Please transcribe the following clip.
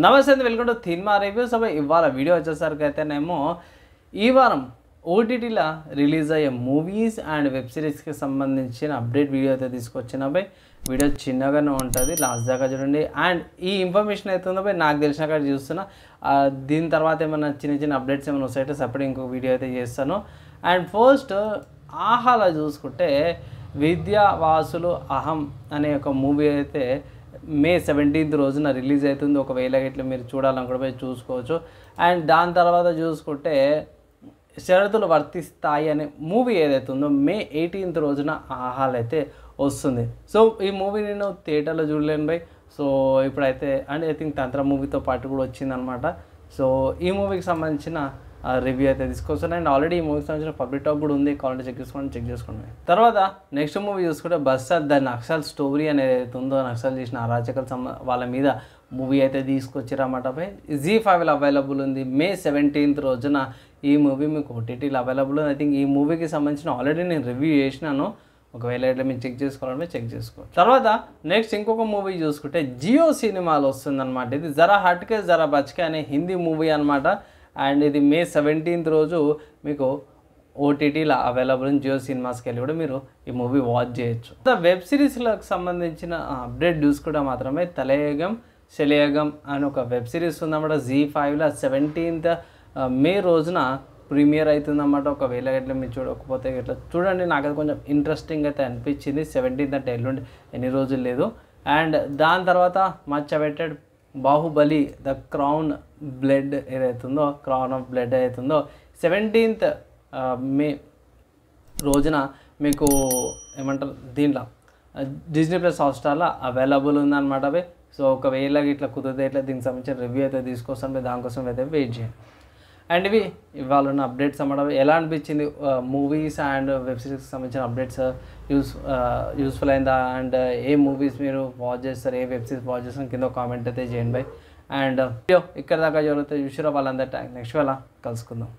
నమస్తే అండి, welcome to cinema reviews. ఇవాళ వీడియో వచ్చేసరికి అయితేనేమో ఈ వారం ఓటీటీలో రిలీజ్ అయ్యే మూవీస్ అండ్ వెబ్ సిరీస్కి సంబంధించిన అప్డేట్ వీడియో అయితే తీసుకొచ్చిన బై. వీడియో చిన్నగానే ఉంటుంది, లాస్ట్ దాకా చూడండి. అండ్ ఈ ఇన్ఫర్మేషన్ అవుతుందో బై నాకు తెలిసిన కాడ చూస్తున్నా. దీని తర్వాత ఏమైనా చిన్న చిన్న అప్డేట్స్ ఏమైనా వస్తాయంటే సపరేట్ ఇంకో వీడియో అయితే చేస్తాను. అండ్ ఫస్ట్ ఆహాలో చూసుకుంటే విద్యావాసులు అహం అనే ఒక మూవీ అయితే మే 17th రోజున రిలీజ్ అవుతుంది. ఒకవేళ ఇట్లా మీరు చూడాలనుకుంటే పోయి చూసుకోవచ్చు. అండ్ దాని తర్వాత చూసుకుంటే షరతులు వర్తిస్తాయి అనే మూవీ ఏదైతే ఉందో మే 18th రోజున ఆహాలు అయితే వస్తుంది. సో ఈ మూవీ నేను థియేటర్లో చూడలేను బై. సో ఇప్పుడైతే అండ్ ఐ థింక్ తంత్ర మూవీతో పాటు కూడా వచ్చిందనమాట. సో ఈ మూవీకి సంబంధించిన రివ్యూ అయితే తీసుకొస్తాను. అండ్ ఆల్రెడీ ఈ మూవీకి సంబంధించిన పబ్లిక్ టాక్ కూడా ఉంది, కావాలంటే చెక్ చేసుకోండి. తర్వాత నెక్స్ట్ మూవీ చూసుకుంటే బస్టర్ ద నక్సల్ స్టోరీ అనేది అయితే ఉందో, నక్సల్ చేసిన అరాచకల వాళ్ళ మీద మూవీ అయితే తీసుకొచ్చారన్నమాట పై. ZEE5లో అవైలబుల్ ఉంది. మే 17th రోజున ఈ మూవీ మీకు ఓటీటీలో అవైలబుల్ ఉంది. ఐ థింక్ ఈ మూవీకి సంబంధించిన ఆల్రెడీ నేను రివ్యూ చేసినాను. ఒకవేళ ఇట్లా మీరు చెక్ చేసుకోవాలంటే చెక్ చేసుకోవాలి. తర్వాత నెక్స్ట్ ఇంకొక మూవీ చూసుకుంటే జియో సినిమాలో వస్తుందన్నమాట. ఇది జరా హట్కే జరా బచ్కే అనే హిందీ మూవీ అనమాట. అండ్ ఇది మే 17th రోజు మీకు ఓటీటీలో అవైలబుల్ జియో సినిమాస్కి వెళ్ళి కూడా మీరు ఈ మూవీ వాచ్ చేయొచ్చు. వెబ్ సిరీస్లకు సంబంధించిన అప్డేట్ చూసుకుంటే మాత్రమే తలయగం శలయగం అని ఒక వెబ్ సిరీస్ ఉందన్నమాట. ZEE5లో 17th మే రోజున ప్రీమియర్ అవుతుందన్నమాట. ఒకవేళ ఇట్లా మీరు చూడకపోతే ఇట్లా చూడండి, నాకైతే కొంచెం ఇంట్రెస్టింగ్ అయితే అనిపించింది. 17th అంటే ఎల్లుండి ఎన్ని రోజులు లేదు. అండ్ దాని తర్వాత much awaited Baahubali the crown blood ఏదైతుందో, క్రౌన్ ఆఫ్ బ్లడ్ ఏదైతుందో 17th మే రోజున మీకు ఏమంటారు దీంట్లో డిజ్నీ ప్లస్ హాట్స్టార్లో అవైలబుల్ ఉందన్నమాట అవి. సో ఒకవేళ ఇట్లా కుదిరితే ఇట్లా దీనికి సంబంధించిన రివ్యూ అయితే తీసుకొస్తాను, దానికోసం అయితే వెయిట్ చేయండి. అండ్ ఇవాళ ఉన్న అప్డేట్స్ అన్నమాట. ఎలా అనిపించింది మూవీస్ అండ్ వెబ్ సిరీస్కి సంబంధించిన అప్డేట్స్ యూస్ఫుల్ అయిందా? అండ్ ఏ మూవీస్ మీరు వాచ్ చేస్తారు, ఏ వెబ్ సిరీస్ వాచ్ చేస్తారు కింద కామెంట్ అయితే చేయండి బై. అండ్ వీడియో ఇక్కడ దాకా జరుగుతుంది చూసారో వాళ్ళందరి నెక్స్ట్ వేళ కలుసుకుందాం.